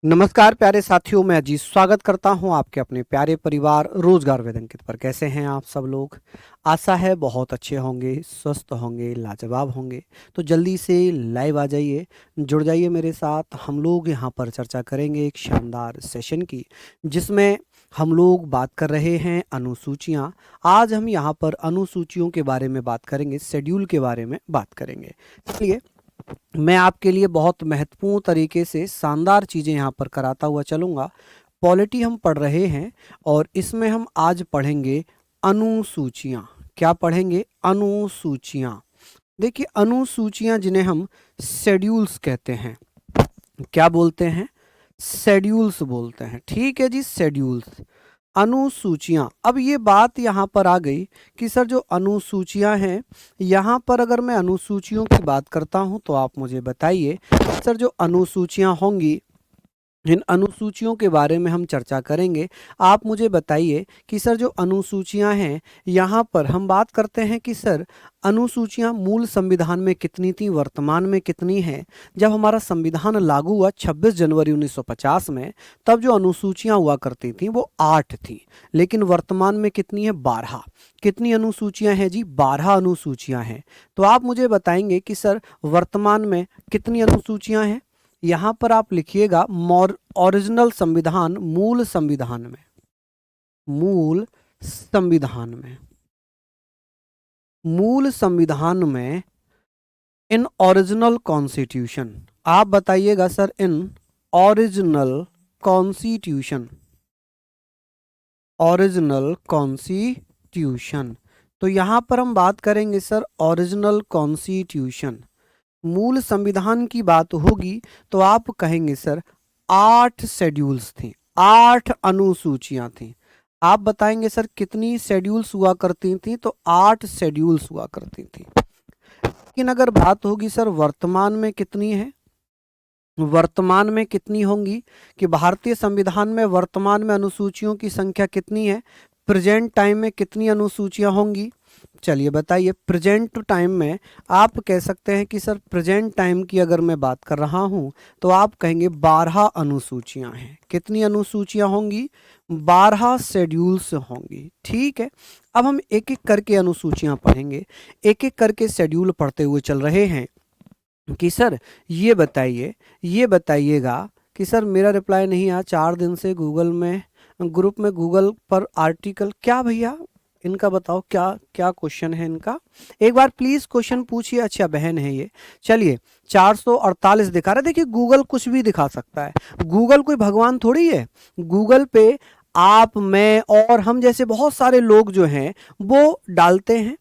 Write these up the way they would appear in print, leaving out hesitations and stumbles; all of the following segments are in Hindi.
नमस्कार प्यारे साथियों, मैं अजीत स्वागत करता हूं आपके अपने प्यारे परिवार रोजगार वेद अंकित पर। कैसे हैं आप सब लोग? आशा है बहुत अच्छे होंगे, स्वस्थ होंगे, लाजवाब होंगे। तो जल्दी से लाइव आ जाइए, जुड़ जाइए मेरे साथ। हम लोग यहां पर चर्चा करेंगे एक शानदार सेशन की, जिसमें हम लोग बात कर रहे हैं अनुसूचियां। आज हम यहां पर अनुसूचियों के बारे में बात करेंगे, शेड्यूल के बारे में बात करेंगे। इसलिए मैं आपके लिए बहुत महत्वपूर्ण तरीके से शानदार चीज़ें यहाँ पर कराता हुआ चलूँगा। पॉलिटी हम पढ़ रहे हैं और इसमें हम आज पढ़ेंगे अनुसूचियाँ। क्या पढ़ेंगे? अनुसूचियाँ। देखिए, अनुसूचियाँ जिन्हें हम शेड्यूल्स कहते हैं। क्या बोलते हैं? शेड्यूल्स बोलते हैं। ठीक है जी, शेड्यूल्स, अनुसूचियां। अब ये बात यहाँ पर आ गई कि सर जो अनुसूचियां हैं, यहाँ पर अगर मैं अनुसूचियों की बात करता हूँ तो आप मुझे बताइए सर, जो अनुसूचियां होंगी, इन अनुसूचियों के बारे में हम चर्चा करेंगे। आप मुझे बताइए कि सर जो अनुसूचियां हैं, यहाँ पर हम बात करते हैं कि सर अनुसूचियां मूल संविधान में कितनी थी, वर्तमान में कितनी हैं। जब हमारा संविधान लागू हुआ 26 जनवरी 1950 में, तब जो अनुसूचियां हुआ करती थी वो 8 थी, लेकिन वर्तमान में कितनी है? 12। कितनी अनुसूचियां हैं जी? 12 अनुसूचियां हैं। तो आप मुझे बताएंगे कि सर वर्तमान में कितनी अनुसूचियां हैं। यहां पर आप लिखिएगा ओरिजिनल संविधान, मूल संविधान में, मूल संविधान में, मूल संविधान में, इन ओरिजिनल कॉन्स्टिट्यूशन। आप बताइएगा sir, in original constitution, original constitution. तो यहां पर हम बात करेंगे सर ओरिजिनल कॉन्स्टिट्यूशन, मूल संविधान की बात होगी तो आप कहेंगे सर 8 शेड्यूल्स थे, 8 अनुसूचियां थी। आप बताएंगे सर कितनी शेड्यूल्स हुआ करती थी? तो 8 शेड्यूल्स हुआ करती थी। लेकिन अगर बात होगी सर वर्तमान में कितनी है, वर्तमान में कितनी होंगी, कि भारतीय संविधान में वर्तमान में अनुसूचियों की संख्या कितनी है, प्रेजेंट टाइम में कितनी अनुसूचियां होंगी? चलिए बताइए। प्रेजेंट टाइम में आप कह सकते हैं कि सर प्रेजेंट टाइम की अगर मैं बात कर रहा हूं तो आप कहेंगे 12 अनुसूचियां हैं। कितनी अनुसूचियां होंगी? 12 शेड्यूल्स होंगी। ठीक है, अब हम एक एक करके अनुसूचियां पढ़ेंगे, एक एक करके शेड्यूल पढ़ते हुए चल रहे हैं कि सर ये बताइए, ये बताइएगा कि सर मेरा रिप्लाई नहीं आया 4 दिन से गूगल में, ग्रुप में, गूगल पर आर्टिकल। क्या भैया इनका बताओ, क्या क्या क्वेश्चन है इनका? एक बार प्लीज क्वेश्चन पूछिए। अच्छा बहन है ये। चलिए, 448 दिखा रहा है। देखिए, गूगल कुछ भी दिखा सकता है, गूगल कोई भगवान थोड़ी है। गूगल पे आप, मैं और हम जैसे बहुत सारे लोग जो हैं वो डालते हैं,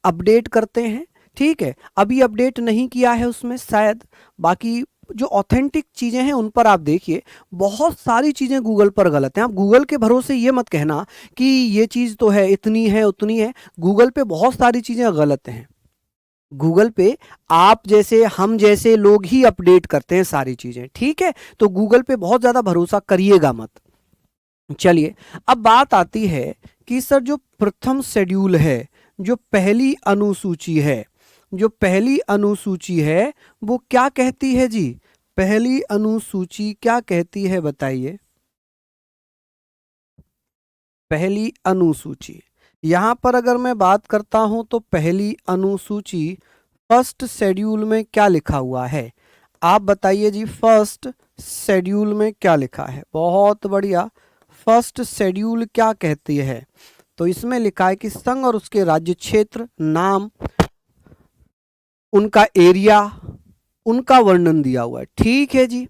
अपडेट करते हैं। ठीक है, अभी अपडेट नहीं किया है उसमें शायद। बाकी जो ऑथेंटिक चीज़ें हैं उन पर आप देखिए, बहुत सारी चीज़ें गूगल पर गलत हैं। आप गूगल के भरोसे ये मत कहना कि ये चीज़ तो है, इतनी है, उतनी है। गूगल पे बहुत सारी चीज़ें गलत हैं। गूगल पे आप जैसे, हम जैसे लोग ही अपडेट करते हैं सारी चीज़ें। ठीक है, तो गूगल पे बहुत ज़्यादा भरोसा करिएगा मत। चलिए, अब बात आती है कि सर जो प्रथम शेड्यूल है, जो पहली अनुसूची है, जो पहली अनुसूची है वो क्या कहती है जी? पहली अनुसूची क्या कहती है बताइए? पहली अनुसूची, यहां पर अगर मैं बात करता हूं तो पहली अनुसूची फर्स्ट शेड्यूल में क्या लिखा हुआ है? आप बताइए जी, फर्स्ट शेड्यूल में क्या लिखा है? बहुत बढ़िया। फर्स्ट शेड्यूल क्या कहती है? तो इसमें लिखा है कि संघ और उसके राज्य क्षेत्र, नाम, उनका एरिया, उनका वर्णन दिया हुआ है। ठीक है जी,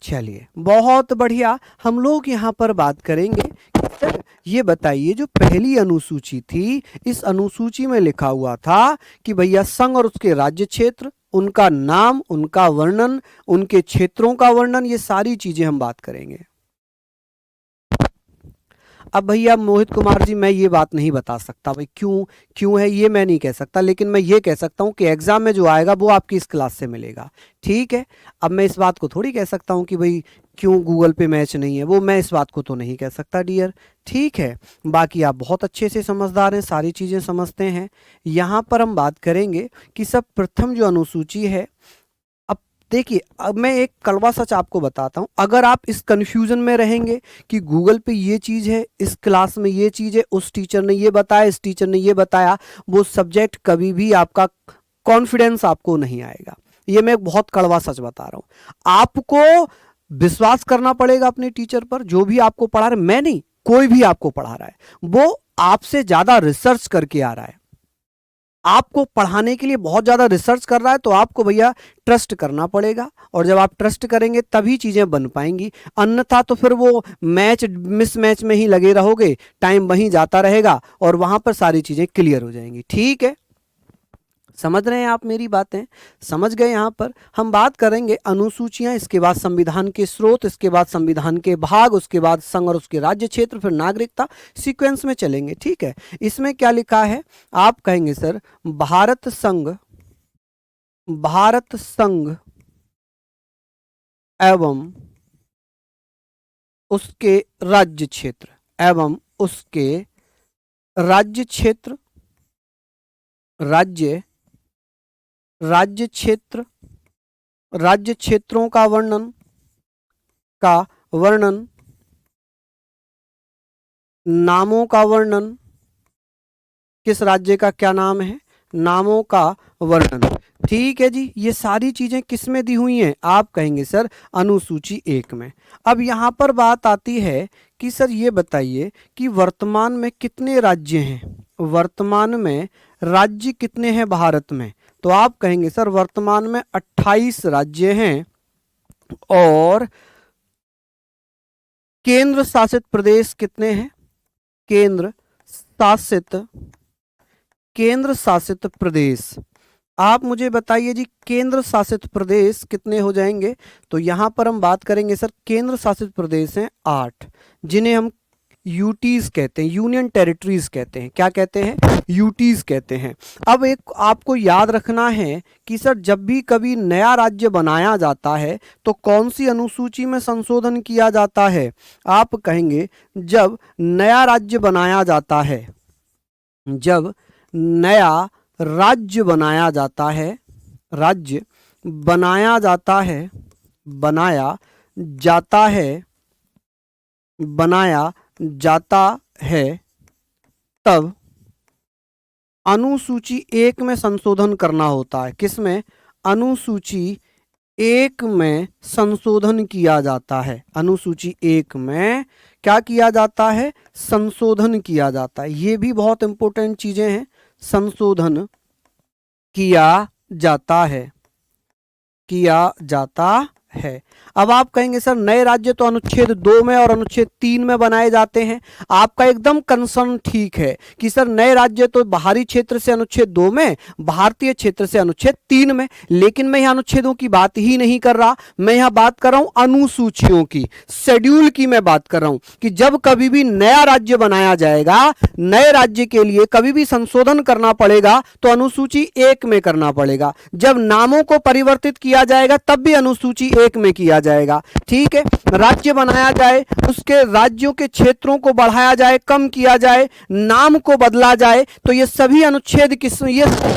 चलिए बहुत बढ़िया। हम लोग यहाँ पर बात करेंगे कि सर ये बताइए, जो पहली अनुसूची थी, इस अनुसूची में लिखा हुआ था कि भैया संघ और उसके राज्य क्षेत्र, उनका नाम, उनका वर्णन, उनके क्षेत्रों का वर्णन, ये सारी चीजें हम बात करेंगे। अब भैया मोहित कुमार जी, मैं ये बात नहीं बता सकता भाई, क्यों क्यों है ये मैं नहीं कह सकता, लेकिन मैं ये कह सकता हूँ कि एग्जाम में जो आएगा वो आपकी इस क्लास से मिलेगा। ठीक है, अब मैं इस बात को थोड़ी कह सकता हूँ कि भाई क्यों गूगल पे मैच नहीं है, वो मैं इस बात को तो नहीं कह सकता डियर। ठीक है, बाकी आप बहुत अच्छे से समझदार हैं, सारी चीज़ें समझते हैं। यहाँ पर हम बात करेंगे कि सब प्रथम जो अनुसूची है, अब देखिए अब मैं एक कड़वा सच आपको बताता हूँ, अगर आप इस कंफ्यूजन में रहेंगे कि गूगल पे ये चीज़ है, इस क्लास में ये चीज़ है, उस टीचर ने ये बताया, इस टीचर ने ये बताया, वो सब्जेक्ट कभी भी आपका कॉन्फिडेंस आपको नहीं आएगा। ये मैं एक बहुत कड़वा सच बता रहा हूँ। आपको विश्वास करना पड़ेगा अपने टीचर पर, जो भी आपको पढ़ा रहा है, मैं नहीं, कोई भी आपको पढ़ा रहा है वो आपसे ज्यादा रिसर्च करके आ रहा है, आपको पढ़ाने के लिए बहुत ज़्यादा रिसर्च कर रहा है, तो आपको भैया ट्रस्ट करना पड़ेगा। और जब आप ट्रस्ट करेंगे तभी चीज़ें बन पाएंगी, अन्यथा तो फिर वो मैच मिसमैच में ही लगे रहोगे, टाइम वहीं जाता रहेगा और वहाँ पर सारी चीज़ें क्लियर हो जाएंगी। ठीक है, समझ रहे हैं आप मेरी बातें? समझ गए? यहाँ पर हम बात करेंगे अनुसूचियां, इसके बाद संविधान के स्रोत, इसके बाद संविधान के भाग, उसके बाद संघ और उसके राज्य क्षेत्र, फिर नागरिकता, सीक्वेंस में चलेंगे। ठीक है, इसमें क्या लिखा है? आप कहेंगे सर भारत संघ एवं उसके राज्य क्षेत्र एवं उसके राज्य क्षेत्र राज्य क्षेत्र राज्य क्षेत्रों का वर्णन नामों का वर्णन, किस राज्य का क्या नाम है, नामों का वर्णन। ठीक है जी, ये सारी चीजें किस में दी हुई हैं? आप कहेंगे सर अनुसूची 1 में। अब यहां पर बात आती है कि सर ये बताइए कि वर्तमान में कितने राज्य हैं, वर्तमान में राज्य कितने हैं भारत में? तो आप कहेंगे सर वर्तमान में 28 राज्य हैं और केंद्र शासित प्रदेश कितने हैं? केंद्र शासित प्रदेश, आप मुझे बताइए जी केंद्र शासित प्रदेश कितने हो जाएंगे? तो यहां पर हम बात करेंगे सर केंद्र शासित प्रदेश हैं 8, जिन्हें हम यूटीज कहते हैं, यूनियन टेरिटरीज कहते हैं। क्या कहते हैं? यूटीज कहते हैं। अब एक आपको याद रखना है कि सर जब भी कभी नया राज्य बनाया जाता है तो कौन सी अनुसूची में संशोधन किया जाता है? आप कहेंगे जब नया राज्य बनाया जाता है, जब नया राज्य बनाया जाता है, राज्य बनाया जाता है, बनाया जाता है, तब अनुसूची 1 में संशोधन करना होता है। किसमें? अनुसूची 1 में संशोधन किया जाता है। अनुसूची 1 में क्या किया जाता है? संशोधन किया जाता है। ये भी बहुत इंपॉर्टेंट चीजें हैं, संशोधन किया जाता है। अब आप कहेंगे सर नए राज्य तो अनुच्छेद 2 में और अनुच्छेद 3 में बनाए जाते हैं। आपका एकदम कंसर्न ठीक है कि सर नए राज्य तो बाहरी क्षेत्र से अनुच्छेद 2 में, भारतीय क्षेत्र से अनुच्छेद 3 में, लेकिन मैं यहां अनुच्छेदों की बात ही नहीं कर रहा, मैं यहां बात कर रहा हूं अनुसूचियों की, शेड्यूल की मैं बात कर रहा हूं कि जब कभी भी नया राज्य बनाया जाएगा, नए राज्य के लिए कभी भी संशोधन करना पड़ेगा तो अनुसूची 1 में करना पड़ेगा। जब नामों को परिवर्तित किया जाएगा तब भी अनुसूची 1 में किया जाएगा। ठीक है, राज्य बनाया जाए, उसके राज्यों के क्षेत्रों को बढ़ाया जाए, कम किया जाए, नाम को बदला जाए, तो ये सभी अनुच्छेद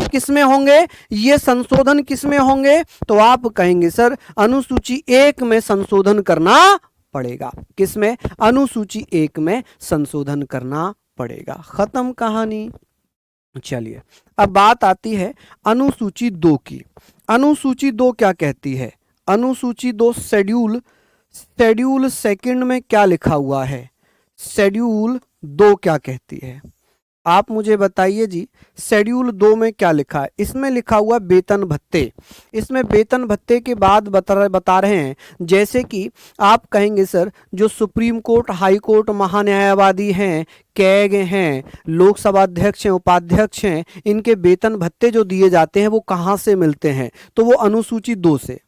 किसमें होंगे? ये संशोधन किसमें होंगे? तो आप कहेंगे सर अनुसूची 1 में संशोधन करना पड़ेगा। किसमें? अनुसूची 1 में संशोधन करना पड़ेगा। खत्म कहानी। चलिए अब बात आती है अनुसूची 2 की। अनुसूची 2 क्या कहती है? अनुसूची 2 शेड्यूल सेकंड में क्या लिखा हुआ है? शेड्यूल 2 क्या कहती है? आप मुझे बताइए जी, शेड्यूल 2 में क्या लिखा है? इसमें लिखा हुआ वेतन भत्ते। इसमें वेतन भत्ते के बाद बता रहे हैं, जैसे कि आप कहेंगे सर जो सुप्रीम कोर्ट, हाई कोर्ट, महान्यायवादी हैं, कैग हैं, लोकसभा अध्यक्ष हैं, उपाध्यक्ष हैं, इनके वेतन भत्ते जो दिए जाते हैं वो कहाँ से मिलते हैं? तो वो अनुसूची 2 से।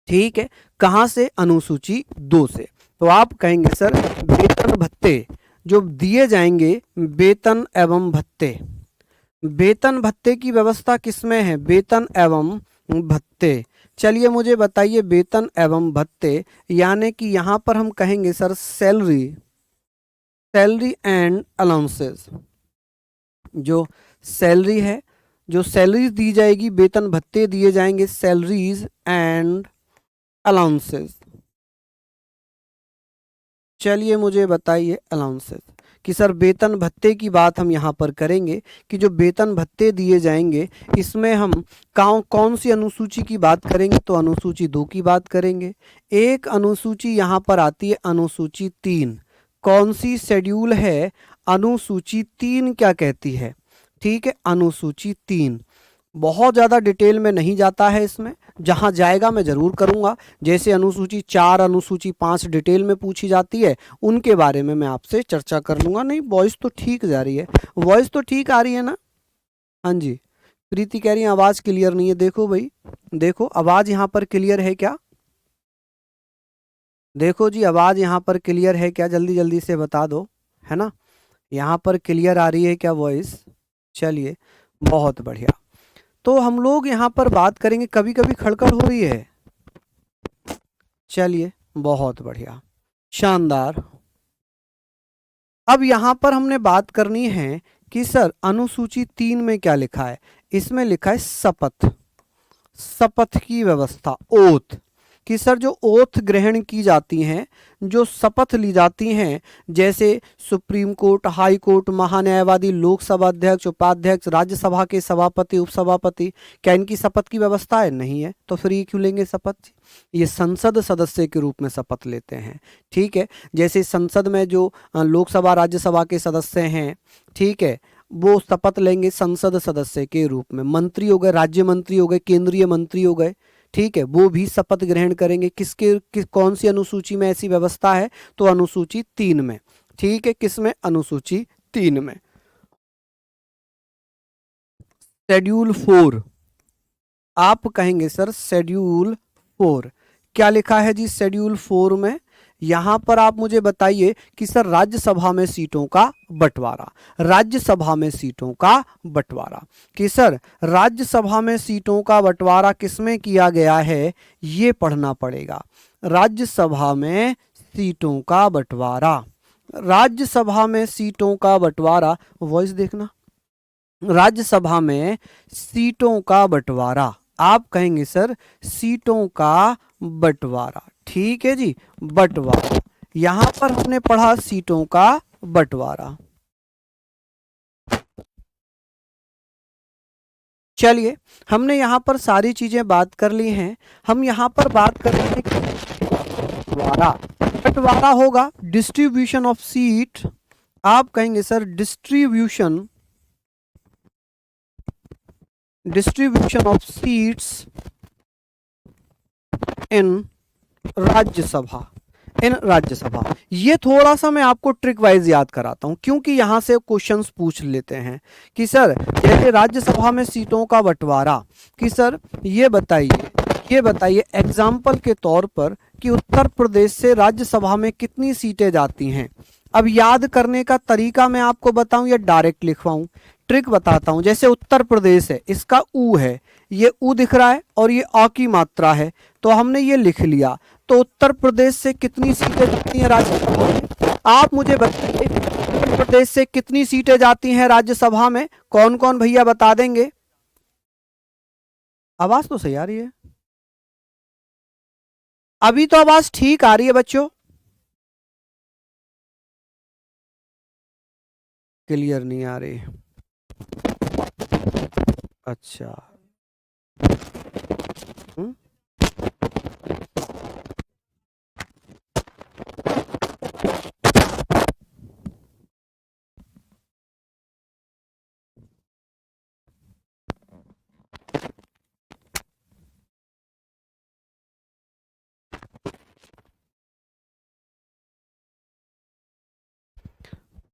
ठीक है, कहां से? अनुसूची 2 से। तो आप कहेंगे सर वेतन भत्ते जो दिए जाएंगे, वेतन एवं भत्ते, वेतन भत्ते की व्यवस्था किसमें है? वेतन एवं भत्ते। चलिए मुझे बताइए वेतन एवं भत्ते, यानी कि यहां पर हम कहेंगे सर सैलरी एंड अलाउंसेस। जो सैलरी है, जो सैलरीज दी जाएगी, वेतन भत्ते दिए जाएंगे, सैलरीज एंड अलाउंसेस। चलिए मुझे बताइए अलाउंसेस कि सर वेतन भत्ते की बात हम यहाँ पर करेंगे कि जो वेतन भत्ते दिए जाएंगे इसमें हम कौन सी अनुसूची की बात करेंगे, तो अनुसूची 2 की बात करेंगे। एक अनुसूची यहाँ पर आती है अनुसूची 3। कौन सी शेड्यूल है? अनुसूची 3 क्या कहती है? ठीक है, अनुसूची 3। बहुत ज़्यादा डिटेल में नहीं जाता है इसमें, जहाँ जाएगा मैं ज़रूर करूँगा। जैसे अनुसूची 4, अनुसूची 5 डिटेल में पूछी जाती है, उनके बारे में मैं आपसे चर्चा कर लूँगा। नहीं, वॉइस तो ठीक जा रही है, वॉइस तो ठीक आ रही है ना? हाँ जी, प्रीति कह रही है आवाज़ क्लियर नहीं है। देखो भाई, देखो आवाज़ यहाँ पर क्लियर है क्या? देखो जी, आवाज़ यहाँ पर क्लियर है क्या? जल्दी जल्दी से बता दो, है ना? यहाँ पर क्लियर आ रही है क्या वॉइस? चलिए, बहुत बढ़िया। तो हम लोग यहाँ पर बात करेंगे, कभी कभी खड़खड़ हो रही है। चलिए, बहुत बढ़िया, शानदार। अब यहाँ पर हमने बात करनी है कि सर अनुसूची 3 में क्या लिखा है। इसमें लिखा है शपथ, शपथ की व्यवस्था, ओथ। कि सर जो ओथ ग्रहण की जाती हैं, जो शपथ ली जाती हैं, जैसे सुप्रीम कोर्ट, हाई कोर्ट, महान्यायवादी, लोकसभा अध्यक्ष, उपाध्यक्ष, राज्यसभा के सभापति, उपसभापति, क्या इनकी शपथ की व्यवस्था है? नहीं है। तो फिर ये क्यों लेंगे शपथ? ये संसद सदस्य के रूप में शपथ लेते हैं। ठीक है, जैसे संसद में जो लोकसभा राज्यसभा के सदस्य हैं, ठीक है, वो शपथ लेंगे संसद सदस्य के रूप में। मंत्री हो गए, राज्य मंत्री हो गए, केंद्रीय मंत्री हो गए, ठीक है, वो भी शपथ ग्रहण करेंगे। कौन सी अनुसूची में ऐसी व्यवस्था है? तो अनुसूची 3 में। ठीक है, किसमें? अनुसूची 3 में। शेड्यूल 4, आप कहेंगे सर शेड्यूल 4 क्या लिखा है जी? शेड्यूल 4 में यहां पर आप मुझे बताइए कि सर राज्यसभा में सीटों का बंटवारा, राज्यसभा में सीटों का बंटवारा, कि सर राज्यसभा में सीटों का बंटवारा किसमें किया गया है, ये पढ़ना पड़ेगा। राज्यसभा में सीटों का बंटवारा, राज्यसभा में सीटों का बंटवारा, वॉइस देखना, राज्यसभा में सीटों का बंटवारा, आप कहेंगे सर सीटों का बंटवारा। ठीक है जी, बंटवारा। यहां पर हमने पढ़ा सीटों का बंटवारा। चलिए, हमने यहां पर सारी चीजें बात कर ली हैं। हम यहां पर बात कर रहे हैं कि बंटवारा, बंटवारा होगा डिस्ट्रीब्यूशन ऑफ सीट, आप कहेंगे sir distribution, distribution of seats in Rajya Sabha, in Rajya Sabha. ये थोड़ा सा मैं आपको ट्रिक वाइज याद कराता हूं, क्योंकि यहां से क्वेश्चंस पूछ लेते हैं कि सर जैसे राज्यसभा में सीटों का बंटवारा, कि सर ये बताइए एग्जाम्पल के तौर पर कि उत्तर प्रदेश से राज्यसभा में कितनी सीटें जाती हैं। अब याद करने का तरीका मैं आपको बताऊं या डायरेक्ट लिखवाऊं? ट्रिक बताता हूं। जैसे उत्तर प्रदेश है, इसका ऊ है, ये ऊ दिख रहा है और ये अ की मात्रा है, तो हमने ये लिख लिया। तो उत्तर प्रदेश से कितनी सीटें जाती हैं राज्यसभा में? आप मुझे बताइए उत्तर प्रदेश से कितनी सीटें जाती हैं राज्यसभा में? कौन कौन भैया बता देंगे? आवाज तो सही आ रही है, अभी तो आवाज ठीक आ रही है बच्चों, क्लियर नहीं आ रही। अच्छा,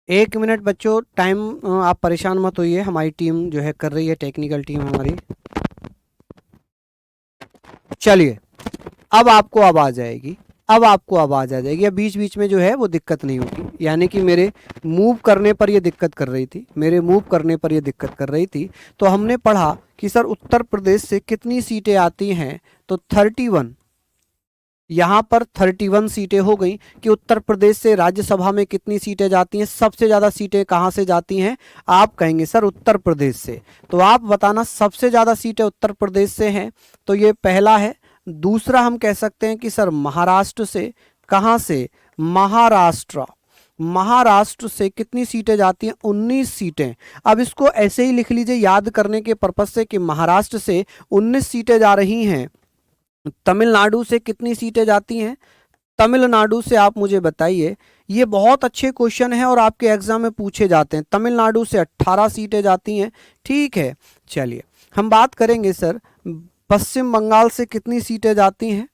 1 मिनट बच्चों, टाइम, आप परेशान मत होइए, हमारी टीम जो है कर रही है, टेक्निकल टीम हमारी। चलिए, अब आपको आवाज आएगी, अब आपको आवाज आ जाएगी। अब बीच बीच में जो है वो दिक्कत नहीं होगी, यानी कि मेरे मूव करने पर ये दिक्कत कर रही थी, मेरे मूव करने पर ये दिक्कत कर रही थी। तो हमने पढ़ा कि सर उत्तर प्रदेश से कितनी सीटें आती हैं, तो 31, यहाँ पर 31 सीटें हो गई कि उत्तर प्रदेश से राज्यसभा में कितनी सीटें जाती हैं, सबसे ज़्यादा सीटें कहाँ से जाती हैं, आप कहेंगे सर उत्तर प्रदेश से। तो आप बताना सबसे ज़्यादा सीटें उत्तर प्रदेश से हैं, तो ये पहला है। दूसरा हम कह सकते हैं कि सर महाराष्ट्र से, कहाँ से, महाराष्ट्र, महाराष्ट्र से कितनी सीटें जाती हैं, 19 सीटें। अब इसको ऐसे ही लिख लीजिए याद करने के पर्पज से कि महाराष्ट्र से 19 सीटें जा रही हैं। तमिलनाडु से कितनी सीटें जाती हैं, तमिलनाडु से आप मुझे बताइए। ये बहुत अच्छे क्वेश्चन है और आपके एग्जाम में पूछे जाते हैं। तमिलनाडु से 18 सीटें जाती हैं। ठीक है, चलिए हम बात करेंगे सर पश्चिम बंगाल से कितनी सीटें जाती हैं।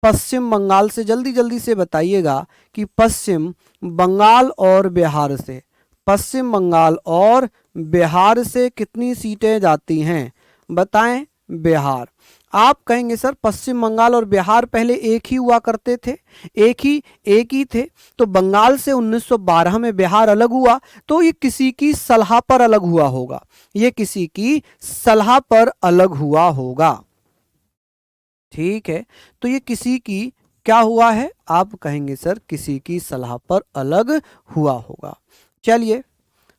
पश्चिम बंगाल से जल्दी जल्दी से बताइएगा कि पश्चिम बंगाल और बिहार से, पश्चिम बंगाल और बिहार से कितनी सीटें जाती हैं, बताएं। बिहार, आप कहेंगे सर पश्चिम बंगाल और बिहार पहले एक ही हुआ करते थे, एक ही थे, तो बंगाल से 1912 में बिहार अलग हुआ, तो ये किसी की सलाह पर अलग हुआ होगा, ये किसी की सलाह पर अलग हुआ होगा। ठीक है, तो ये किसी की क्या हुआ है, आप कहेंगे सर किसी की सलाह पर अलग हुआ होगा। चलिए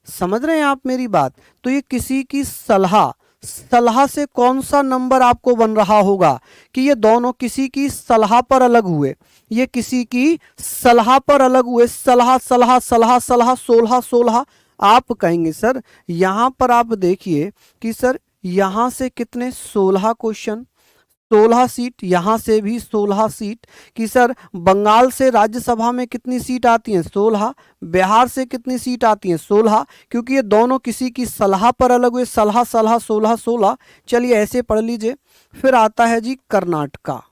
समझ रहे हैं आप मेरी बात। तो ये किसी की सलाह, सलाह से कौन सा नंबर आपको बन रहा होगा कि ये दोनों किसी की सलाह पर अलग हुए, ये किसी की सलाह पर अलग हुए। सलाह सलाह सलाह सलाह 16 16, आप कहेंगे सर यहां पर आप देखिए कि सर यहां से कितने 16 क्वेश्चन, 16 सीट, यहां से भी 16 सीट कि सर बंगाल से राज्यसभा में कितनी सीट आती हैं, 16, बिहार से कितनी सीट आती हैं, 16, क्योंकि ये दोनों किसी की सलाह पर अलग हुए। सलाह सलाह 16 16, चलिए ऐसे पढ़ लीजिए। फिर आता है जी कर्नाटका,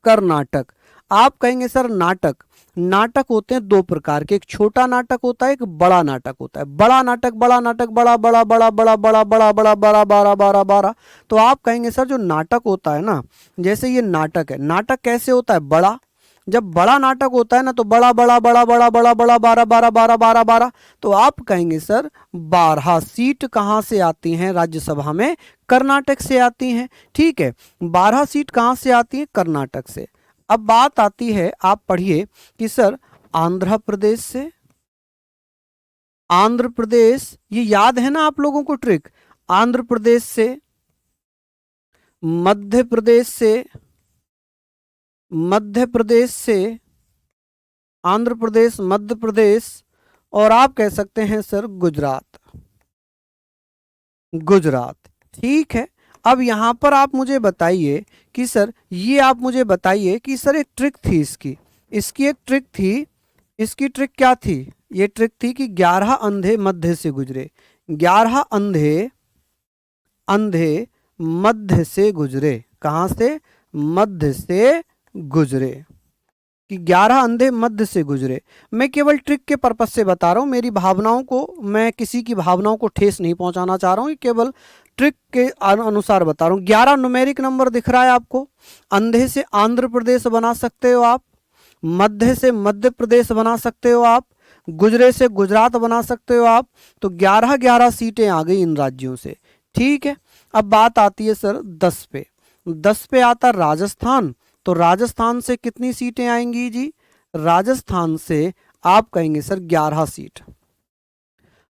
कर्नाटक। आप कहेंगे सर नाटक, नाटक होते हैं दो प्रकार के, एक छोटा नाटक होता है, एक बड़ा नाटक होता है। बड़ा नाटक, बड़ा नाटक, बड़ा बड़ा बड़ा बड़ा बड़ा बड़ा बड़ा बड़ा 12 12 12। तो आप कहेंगे सर जो नाटक होता है ना, जैसे ये नाटक है, नाटक कैसे होता है, बड़ा, जब बड़ा नाटक होता है ना तो बड़ा बड़ा बड़ा बड़ा बड़ा बड़ा 12 12 12 12 12। तो आप कहेंगे सर 12 सीट कहाँ से आती हैं राज्यसभा में, कर्नाटक से आती हैं। ठीक है, 12 सीट कहाँ से आती हैं, कर्नाटक से। अब बात आती है, आप पढ़िए कि सर आंध्र प्रदेश से, आंध्र प्रदेश, ये याद है ना आप लोगों को ट्रिक, आंध्र प्रदेश से, मध्य प्रदेश से, मध्य प्रदेश से, आंध्र प्रदेश, मध्य प्रदेश, और आप कह सकते हैं सर गुजरात, गुजरात। ठीक है, अब यहां पर आप मुझे बताइए कि सर ये आप मुझे बताइए कि सर एक ट्रिक थी इसकी, इसकी एक ट्रिक थी, इसकी ट्रिक क्या थी, ये ट्रिक थी कि 11 अंधे मध्य से गुजरे, 11 अंधे, अंधे मध्य से गुजरे, कहां से, मध्य से गुजरे, कि 11 अंधे मध्य से गुजरे। मैं केवल ट्रिक के पर्पज से बता रहा हूं, मेरी भावनाओं को, मैं किसी की भावनाओं को ठेस नहीं पहुंचाना चाह रहा हूं, केवल ट्रिक के अनुसार बता रहा हूं। 11 न्यूमेरिक नंबर दिख रहा है आपको, अंधे से आंध्र प्रदेश बना सकते हो आप, मध्य से मध्य प्रदेश बना सकते हो आप, गुजरे से गुजरात बना सकते हो आप। तो 11 11 सीटें आ गई इन राज्यों से। ठीक है, अब बात आती है सर 10 पे, 10 पे आता राजस्थान। तो राजस्थान से कितनी सीटें आएंगी जी, राजस्थान से आप कहेंगे सर 11 सीट।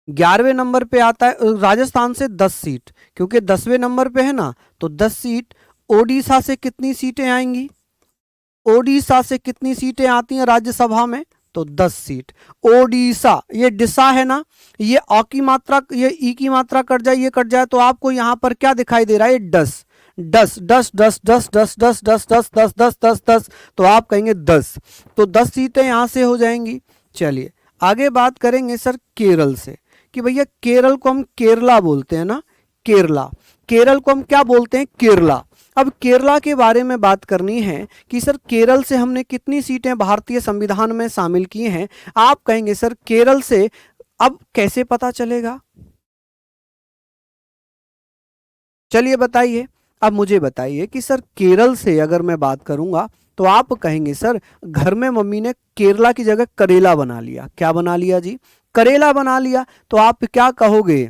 11वें नंबर पे आता है राजस्थान से 10 सीट, क्योंकि 10वें नंबर पे है ना, तो 10 सीट। ओडिशा से कितनी सीटें आएंगी, ओडिशा से कितनी सीटें आती हैं राज्यसभा में, तो 10 सीट। ओडिशा, ये डिशा है ना, ये अ की मात्रा, ये ई की मात्रा कट जाए, ये कट जाए, तो आपको यहां पर क्या दिखाई दे रहा है, डस, 10 10 10 10 10 10 10 10 10 10 10 10, तो आप कहेंगे 10, तो 10 सीटें यहां से हो जाएंगी। चलिए आगे बात करेंगे सर केरल से, कि भैया केरल को हम केरला बोलते हैं ना, केरला, केरल को हम क्या बोलते हैं, केरला। अब केरला के बारे में बात करनी है कि सर केरल से हमने कितनी सीटें भारतीय संविधान में शामिल की हैं। आप कहेंगे सर केरल से, अब कैसे पता चलेगा, चलिए बताइए। अब मुझे बताइए कि सर केरल से अगर मैं बात करूंगा तो आप कहेंगे सर घर में मम्मी ने केरला की जगह करेला बना लिया, क्या बना लिया जी, करेला बना लिया, तो आप क्या कहोगे,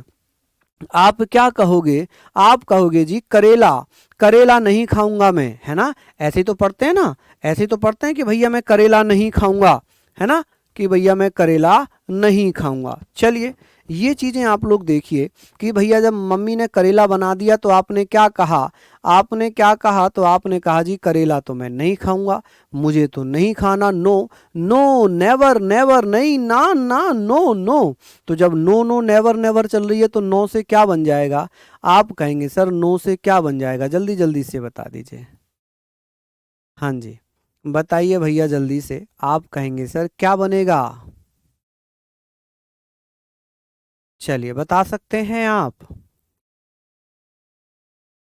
आप क्या कहोगे? आप कहोगे जी करेला, करेला नहीं खाऊंगा मैं, है ना? ऐसे ही तो पढ़ते हैं ना, ऐसे ही तो पढ़ते हैं कि भैया मैं करेला नहीं खाऊंगा, है ना, कि भैया मैं करेला नहीं खाऊंगा। चलिए ये चीजें आप लोग देखिए कि भैया जब मम्मी ने करेला बना दिया तो आपने क्या कहा? आपने क्या कहा? तो आपने कहा जी करेला तो मैं नहीं खाऊंगा, मुझे तो नहीं खाना, नो, नो, नेवर, नेवर, नहीं, ना, ना, नो, नो। तो जब नो, नो, नेवर, नेवर चल रही है तो नो से क्या बन जाएगा? आप कहेंगे सर नो से क्या बन जाएगा? जल्दी जल्दी से बता दीजिए। हाँ जी, बताइए भैया जल्दी से, आप कहेंगे सर क्या बनेगा? चलिए बता सकते हैं आप?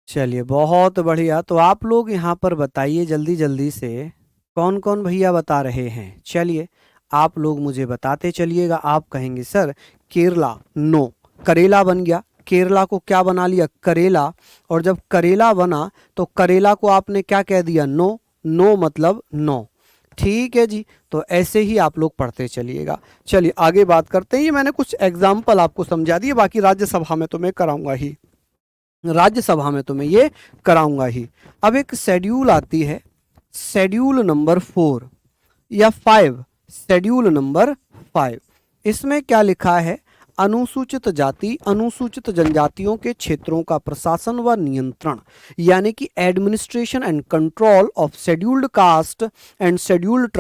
चलिए बहुत बढ़िया। तो आप लोग यहाँ पर बताइए जल्दी जल्दी से, कौन कौन भैया बता रहे हैं? चलिए आप लोग मुझे बताते चलिएगा। आप कहेंगे सर केरला, नो, करेला बन गया, केरला को क्या बना लिया? करेला। और जब करेला बना तो करेला को आपने क्या कह दिया? नो, नो मतलब नो। ठीक है जी, तो ऐसे ही आप लोग पढ़ते चलिएगा। चलिए आगे बात करते हैं। ये मैंने कुछ एग्जाम्पल आपको समझा दिए, बाकी राज्यसभा में तो मैं कराऊंगा ही, राज्यसभा में तो मैं ये कराऊंगा ही। अब एक शेड्यूल आती है, शेड्यूल नंबर 4 या 5, शेड्यूल नंबर 5। इसमें क्या लिखा है? अनुसूचित जाति अनुसूचित जनजातियों के क्षेत्रों का प्रशासन व नियंत्रण, यानी कि administration and control of scheduled caste and scheduled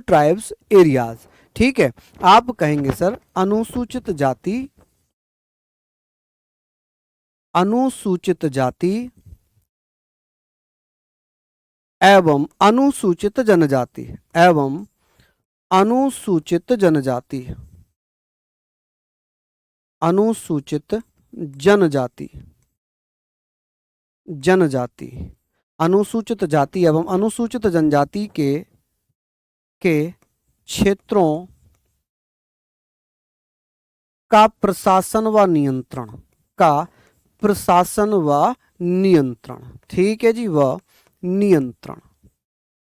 tribes areas. ठीक है, आप कहेंगे सर अनुसूचित जाति अनुसूचित जाति एवं अनुसूचित जनजाति एवं अनुसूचित जनजाति अनुसूचित जनजाति जनजाति अनुसूचित जाति एवं अनुसूचित जनजाति के क्षेत्रों का प्रशासन व नियंत्रण का प्रशासन व नियंत्रण। ठीक है जी, व नियंत्रण,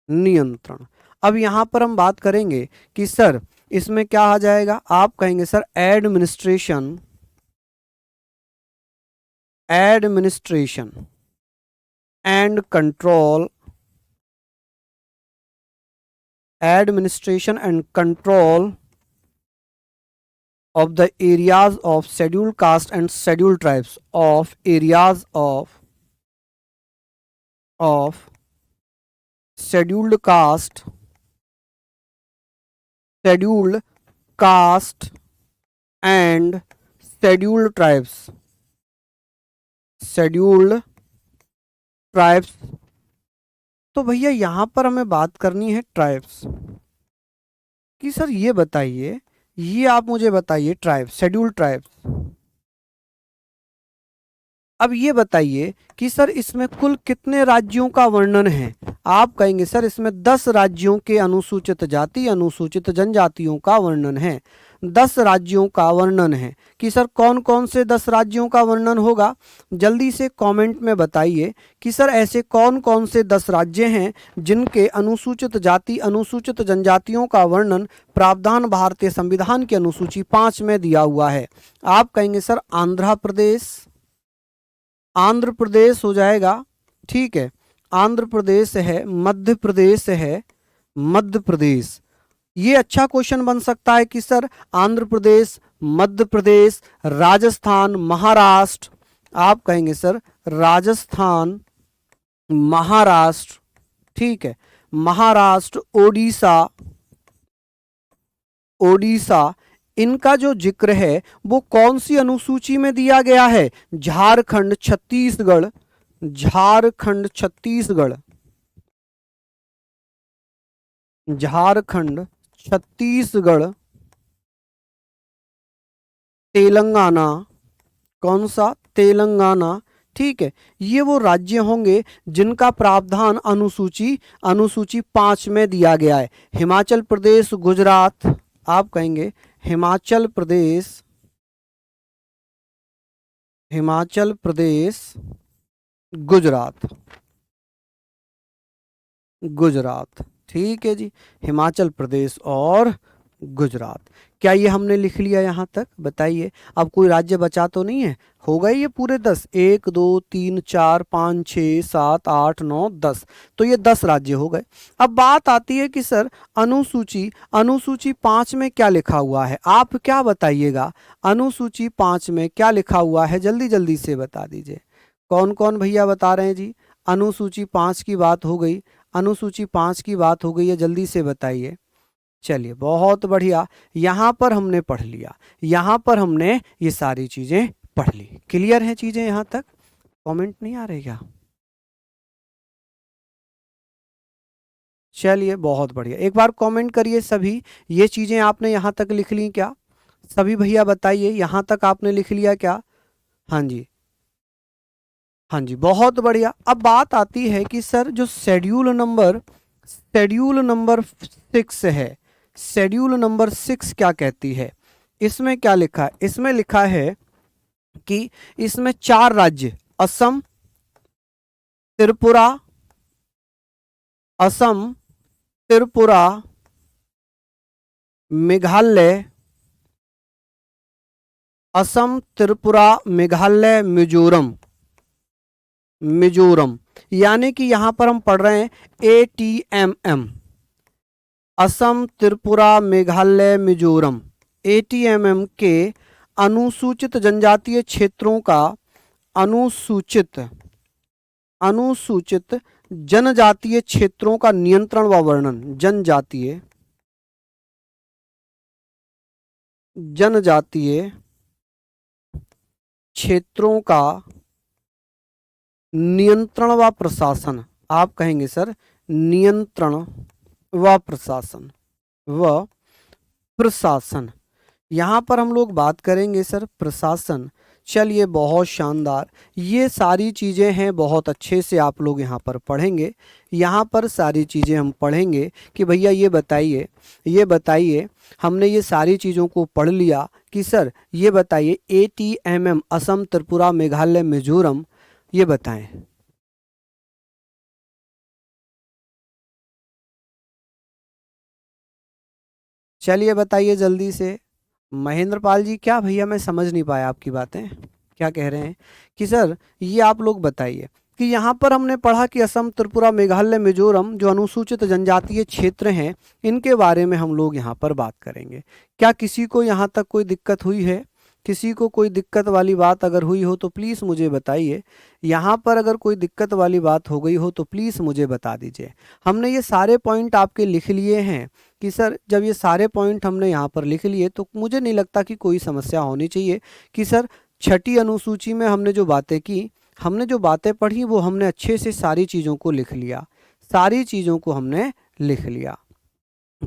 नियंत्रण। अब यहां पर हम बात करेंगे कि सर इसमें क्या आ जाएगा? आप कहेंगे sir administration, administration and control, administration and control of the areas of scheduled caste and scheduled tribes, of areas of scheduled caste, scheduled caste and scheduled tribes, scheduled tribes। तो भैया यहां पर हमें बात करनी है ट्राइब्स कि सर ये बताइए, ये आप मुझे बताइए ट्राइब्स, शेड्यूल्ड ट्राइब्स। अब ये बताइए कि सर इसमें कुल कितने राज्यों का वर्णन है? आप कहेंगे सर इसमें 10 राज्यों के अनुसूचित जाति अनुसूचित जनजातियों का वर्णन है। 10 राज्यों का वर्णन है कि सर कौन कौन से 10 राज्यों का वर्णन होगा? जल्दी से कमेंट में बताइए कि सर ऐसे कौन कौन से 10 राज्य हैं जिनके अनुसूचित जाति अनुसूचित जनजातियों का वर्णन प्रावधान भारतीय संविधान की अनुसूची 5 में दिया हुआ है। आप कहेंगे सर आंध्र प्रदेश, आंध्र प्रदेश हो जाएगा, ठीक है, आंध्र प्रदेश है, मध्य प्रदेश है, मध्य प्रदेश। ये अच्छा क्वेश्चन बन सकता है कि सर आंध्र प्रदेश, मध्य प्रदेश, राजस्थान, महाराष्ट्र। आप कहेंगे सर राजस्थान, महाराष्ट्र, ठीक है, महाराष्ट्र, ओडिशा, ओडिशा। इनका जो जिक्र है वो कौन सी अनुसूची में दिया गया है? झारखंड, छत्तीसगढ़, झारखंड, छत्तीसगढ़, झारखंड, छत्तीसगढ़, तेलंगाना, कौन सा? तेलंगाना। ठीक है, ये वो राज्य होंगे जिनका प्रावधान अनुसूची अनुसूची 5 में दिया गया है। हिमाचल प्रदेश, गुजरात। आप कहेंगे हिमाचल प्रदेश, हिमाचल प्रदेश, गुजरात, गुजरात। ठीक है जी, हिमाचल प्रदेश और गुजरात। क्या ये हमने लिख लिया यहाँ तक? बताइए, अब कोई राज्य बचा तो नहीं है? हो गए ये पूरे 10, 1 2 3 4 5 6 7 8 9 10, तो ये 10 राज्य हो गए। अब बात आती है कि सर अनुसूची, अनुसूची 5 में क्या लिखा हुआ है? आप क्या बताइएगा, अनुसूची 5 में क्या लिखा हुआ है? जल्दी जल्दी से बता दीजिए। कौन कौन भैया बता रहे हैं जी? अनुसूची 5 की बात हो गई, अनुसूची 5 की बात हो गई है, जल्दी से बताइए। चलिए बहुत बढ़िया, यहाँ पर हमने पढ़ लिया, यहाँ पर हमने ये सारी चीजें पढ़ ली। क्लियर है चीजें यहाँ तक? कमेंट नहीं आ रहे क्या? चलिए बहुत बढ़िया, एक बार कमेंट करिए सभी, ये चीजें आपने यहाँ तक लिख ली क्या? सभी भैया बताइए, यहाँ तक आपने लिख लिया क्या? हाँ जी, हाँ जी, बहुत बढ़िया। अब बात आती है कि सर जो शेड्यूल नंबर 6 है, शेड्यूल नंबर 6 क्या कहती है? इसमें क्या लिखा है? इसमें लिखा है कि इसमें 4 राज्य, असम, त्रिपुरा, असम, त्रिपुरा, मेघालय, असम, त्रिपुरा, मेघालय, मिजोरम, मिजोरम, यानी कि यहां पर हम पढ़ रहे हैं ATMM, असम, त्रिपुरा, मेघालय, मिजोरम, ATMM के अनुसूचित जनजातीय क्षेत्रों का, अनुसूचित अनुसूचित जनजातीय क्षेत्रों का नियंत्रण व वर्णन, जनजातीय क्षेत्रों का नियंत्रण व प्रशासन, आप कहेंगे सर नियंत्रण व प्रशासन, व प्रशासन, यहाँ पर हम लोग बात करेंगे सर प्रशासन। चलिए बहुत शानदार, ये सारी चीज़ें हैं, बहुत अच्छे से आप लोग यहाँ पर पढ़ेंगे। यहाँ पर सारी चीज़ें हम पढ़ेंगे कि भैया ये बताइए हमने ये सारी चीज़ों को पढ़ लिया कि सर ये बताइए ATMM, असम, त्रिपुरा, मेघालय, मिजोरम, ये बताएं। चलिए बताइए जल्दी से। महेंद्र पाल जी, क्या भैया मैं समझ नहीं पाया आपकी बातें, क्या कह रहे हैं? कि सर ये आप लोग बताइए कि यहाँ पर हमने पढ़ा कि असम, त्रिपुरा, मेघालय, मिजोरम जो अनुसूचित जनजातीय क्षेत्र हैं, इनके बारे में हम लोग यहाँ पर बात करेंगे। क्या किसी को यहाँ तक कोई दिक्कत हुई है? किसी को कोई दिक्कत वाली बात अगर हुई हो तो प्लीज़ मुझे बताइए। यहाँ पर अगर कोई दिक्कत वाली बात हो गई हो तो प्लीज़ मुझे बता दीजिए। हमने ये सारे पॉइंट आपके लिख लिए हैं कि सर जब ये सारे पॉइंट हमने यहाँ पर लिख लिए तो मुझे नहीं लगता कि कोई समस्या होनी चाहिए कि सर छठी अनुसूची में हमने जो बातें की, हमने जो बातें पढ़ी, वो हमने अच्छे से सारी चीज़ों को लिख लिया, सारी चीज़ों को हमने लिख लिया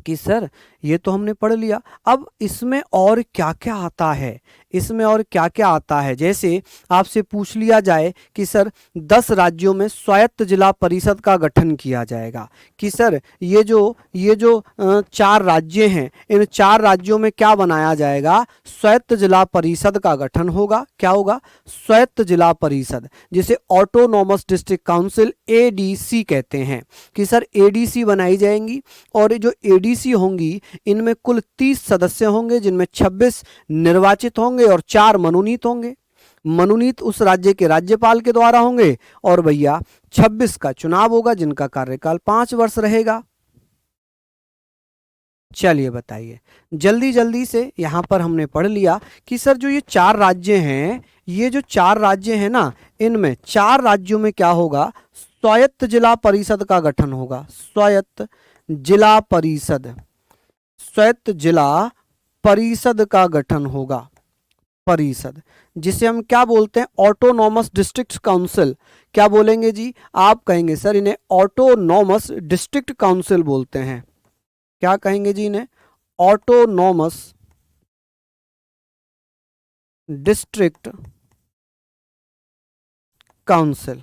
कि सर ये तो हमने पढ़ लिया। अब इसमें और क्या क्या आता है, इसमें और क्या क्या आता है? जैसे आपसे पूछ लिया जाए कि सर 10 राज्यों में स्वायत्त जिला परिषद का गठन किया जाएगा, कि सर ये जो 4 राज्य हैं, इन 4 राज्यों में क्या बनाया जाएगा? स्वायत्त जिला परिषद का गठन होगा। क्या होगा? स्वायत्त जिला परिषद, जिसे ऑटोनॉमस डिस्ट्रिक्ट काउंसिल ADC कहते हैं, कि सर ADC बनाई जाएंगी। और जो ADC होंगी इनमें कुल 30 सदस्य होंगे, जिनमें 26 निर्वाचित होंगे और 4 मनोनीत होंगे। मनोनीत उस राज्य के राज्यपाल के द्वारा होंगे, और भैया 26 का चुनाव होगा, जिनका कार्यकाल 5 वर्ष रहेगा। चलिए बताइए जल्दी जल्दी से। यहां पर हमने पढ़ लिया कि सर जो ये 4 राज्य हैं, ये जो 4 राज्य हैं ना, इनमें 4 राज्यों में क्या होगा? स्वायत्त जिला परिषद का गठन होगा। स्वायत्त जिला परिषद, स्वायत्त जिला परिषद का गठन होगा। परिषद, जिसे हम क्या बोलते हैं? Autonomous district council. क्या बोलेंगे जी? आप कहेंगे सर इन्हें ऑटोनॉमस डिस्ट्रिक्ट काउंसिल बोलते हैं। क्या कहेंगे जी इन्हें? Autonomous district council,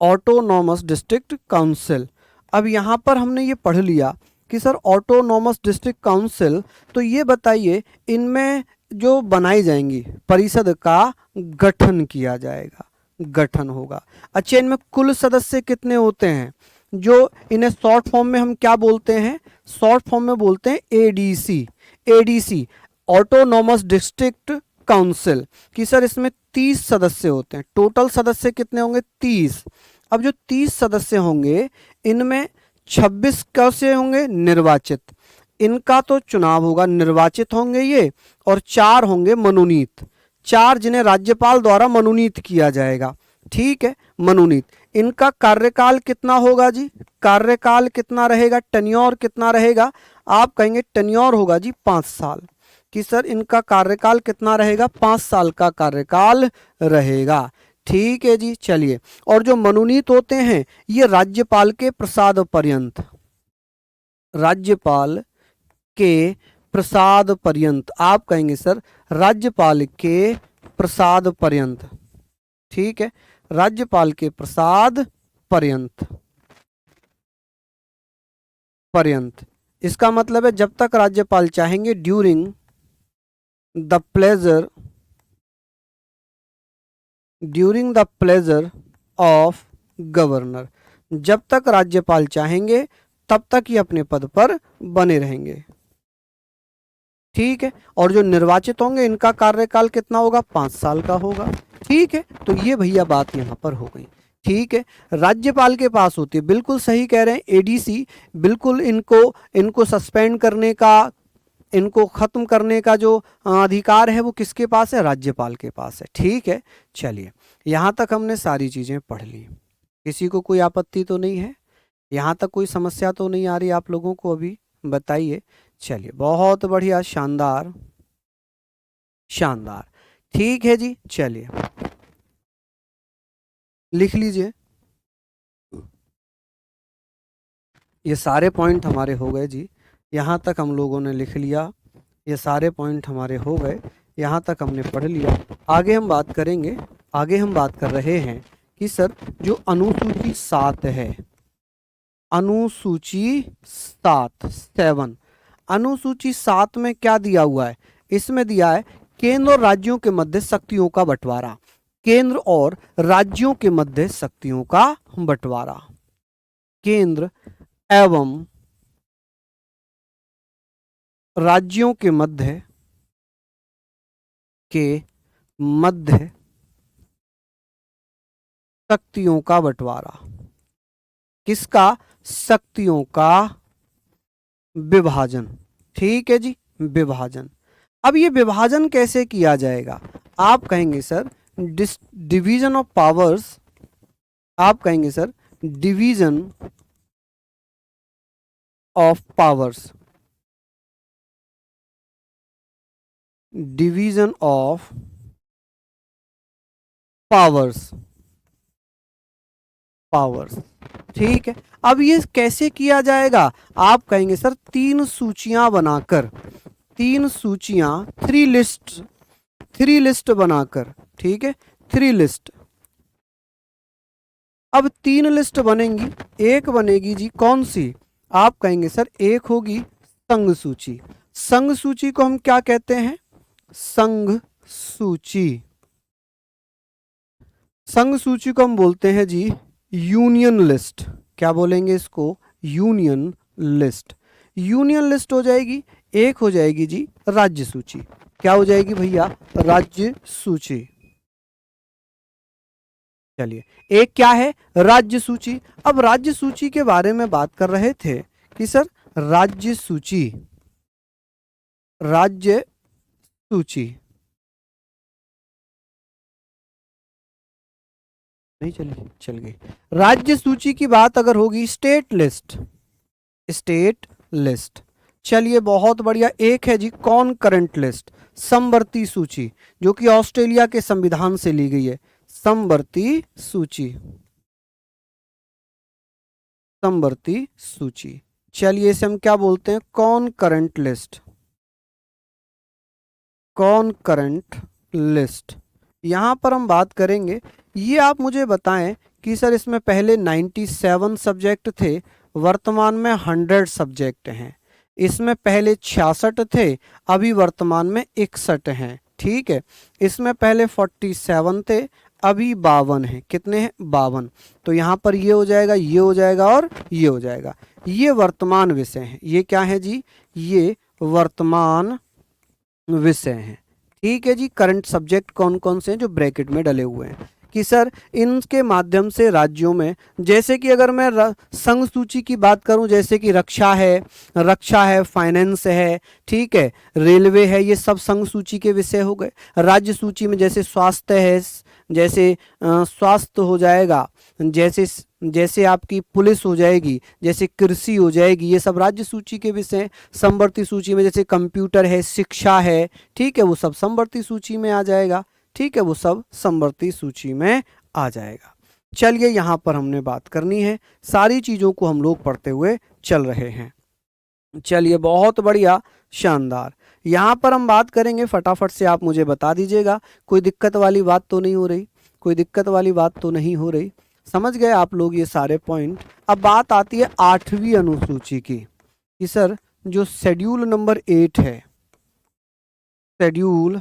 autonomous district council. अब यहां पर हमने ये पढ़ लिया कि सर ऑटोनॉमस डिस्ट्रिक्ट काउंसिल, तो ये बताइए इनमें जो बनाई जाएंगी परिषद का गठन किया जाएगा, गठन होगा। अच्छा, इनमें कुल सदस्य कितने होते हैं? जो इन्हें शॉर्ट फॉर्म में हम क्या बोलते हैं, शॉर्ट फॉर्म में बोलते हैं ADC. ADC autonomous district council कि सर इसमें 30 सदस्य होते हैं। टोटल सदस्य कितने होंगे, 30। अब जो 30 सदस्य होंगे इनमें 26 कैसे होंगे, निर्वाचित। इनका तो चुनाव होगा, निर्वाचित होंगे ये, और 4 होंगे मनोनीत। 4 जिन्हें राज्यपाल द्वारा मनोनीत किया जाएगा, ठीक है, मनोनीत। इनका कार्यकाल कितना होगा जी, कार्यकाल कितना रहेगा, टेन्योर कितना रहेगा, आप कहेंगे टेन्योर होगा जी 5 साल। कि सर इनका कार्यकाल कितना रहेगा, 5 साल का कार्यकाल रहेगा, ठीक है जी। चलिए, और जो मनोनीत होते हैं ये राज्यपाल के प्रसाद पर्यंत, राज्यपाल के प्रसाद पर्यंत, आप कहेंगे सर राज्यपाल के प्रसाद पर्यंत, ठीक है, राज्यपाल के प्रसाद पर्यंत, पर्यंत। इसका मतलब है जब तक राज्यपाल चाहेंगे, during the pleasure, during the pleasure of governor, जब तक राज्यपाल चाहेंगे तब तक ये अपने पद पर बने रहेंगे, ठीक है। और जो निर्वाचित होंगे इनका कार्यकाल कितना होगा, 5 साल का होगा, ठीक है। तो ये भैया बात यहाँ पर हो गई, ठीक है। राज्यपाल के पास होती है, बिल्कुल सही कह रहे हैं एडीसी, बिल्कुल इनको सस्पेंड करने का, इनको खत्म करने का जो अधिकार है वो किसके पास है, राज्यपाल के पास है, ठीक है। चलिए, यहाँ तक हमने सारी चीजें पढ़ ली। किसी को कोई आपत्ति तो नहीं है, यहाँ तक कोई समस्या तो नहीं आ रही आप लोगों को, अभी बताइए। चलिए, बहुत बढ़िया, शानदार शानदार, ठीक है जी। चलिए लिख लीजिए, ये सारे पॉइंट हमारे हो गए जी, यहाँ तक हम लोगों ने लिख लिया, ये सारे पॉइंट हमारे हो गए, यहाँ तक हमने पढ़ लिया। आगे हम बात करेंगे, आगे हम बात कर रहे हैं कि सर जो अनुसूची 7 है, अनुसूची 7 अनुसूची 7 में क्या दिया हुआ है, इसमें दिया है केंद्र और राज्यों के मध्य शक्तियों का बंटवारा, केंद्र और राज्यों के मध्य शक्तियों का बंटवारा, केंद्र एवं राज्यों के मध्य शक्तियों का बंटवारा, किसका, शक्तियों का विभाजन, ठीक है जी, विभाजन। अब ये विभाजन कैसे किया जाएगा, आप कहेंगे सर डिवीजन ऑफ पावर्स, आप कहेंगे sir division of powers, division of powers, powers, ठीक है। अब ये कैसे किया जाएगा, आप कहेंगे सर 3 सूचियां बनाकर, 3 सूचियां, 3 लिस्ट बनाकर, ठीक है, 3 लिस्ट। अब 3 लिस्ट बनेंगी, एक बनेगी जी कौन सी, आप कहेंगे सर एक होगी संघ सूची, संघ सूची को हम क्या कहते हैं, संघ सूची, संघ सूची को हम बोलते हैं जी यूनियन लिस्ट, क्या बोलेंगे इसको, यूनियन लिस्ट। यूनियन लिस्ट हो जाएगी, एक हो जाएगी जी राज्य सूची, क्या हो जाएगी भैया, राज्य सूची। चलिए, एक क्या है, राज्य सूची। अब राज्य सूची के बारे में बात कर रहे थे कि सर राज्य सूची, राज्य सूची नहीं चली, चल गई। राज्य सूची की बात अगर होगी, स्टेट लिस्ट, स्टेट लिस्ट। चलिए, बहुत बढ़िया। एक है जी कॉन करंट लिस्ट, समवर्ती सूची, जो कि ऑस्ट्रेलिया के संविधान से ली गई है, समवर्ती सूची, समवर्ती सूची। चलिए, इसे हम क्या बोलते हैं, concurrent list, concurrent list. यहां पर हम बात करेंगे, ये आप मुझे बताएं कि सर इसमें पहले 97 सब्जेक्ट थे, वर्तमान में 100 सब्जेक्ट हैं। इसमें पहले 66 थे, अभी वर्तमान में 61 हैं, ठीक है। इसमें पहले 47 थे, अभी 52 है। कितने हैं? 52। तो यहाँ पर ये हो जाएगा, ये हो जाएगा और ये हो जाएगा। ये वर्तमान विषय हैं। ये क्या है जी? ये वर्तमान विषय हैं। ठीक है जी। करंट सब्जेक्ट कौन कौन से हैं जो ब्रैकेट में डले हुए हैं कि सर इनके माध्यम से राज्यों में, जैसे कि अगर मैं संघ सूची की बात करूं, जैसे कि रक्षा है, फाइनेंस है, ठीक है, रेलवे है, ये सब संघ सूची के विषय हो गए। राज्य सूची में जैसे स्वास्थ्य है, जैसे स्वास्थ्य हो जाएगा, जैसे जैसे आपकी पुलिस हो जाएगी, जैसे कृषि हो जाएगी, ये सब राज्य सूची के विषय। समवर्ती सूची में जैसे कंप्यूटर है, शिक्षा है, ठीक है, वो सब समवर्ती सूची में आ जाएगा। ठीक है, वो सब समवर्ती सूची में आ जाएगा। चलिए यहाँ पर हमने बात करनी है, सारी चीज़ों को हम लोग पढ़ते हुए चल रहे हैं। चलिए बहुत बढ़िया, शानदार। यहाँ पर हम बात करेंगे, फटाफट से आप मुझे बता दीजिएगा, कोई दिक्कत वाली बात तो नहीं हो रही? कोई दिक्कत वाली बात तो नहीं हो रही? समझ गए आप लोग ये सारे पॉइंट। अब बात आती है 8वीं अनुसूची की कि सर जो शेड्यूल नंबर 8 है, शेड्यूल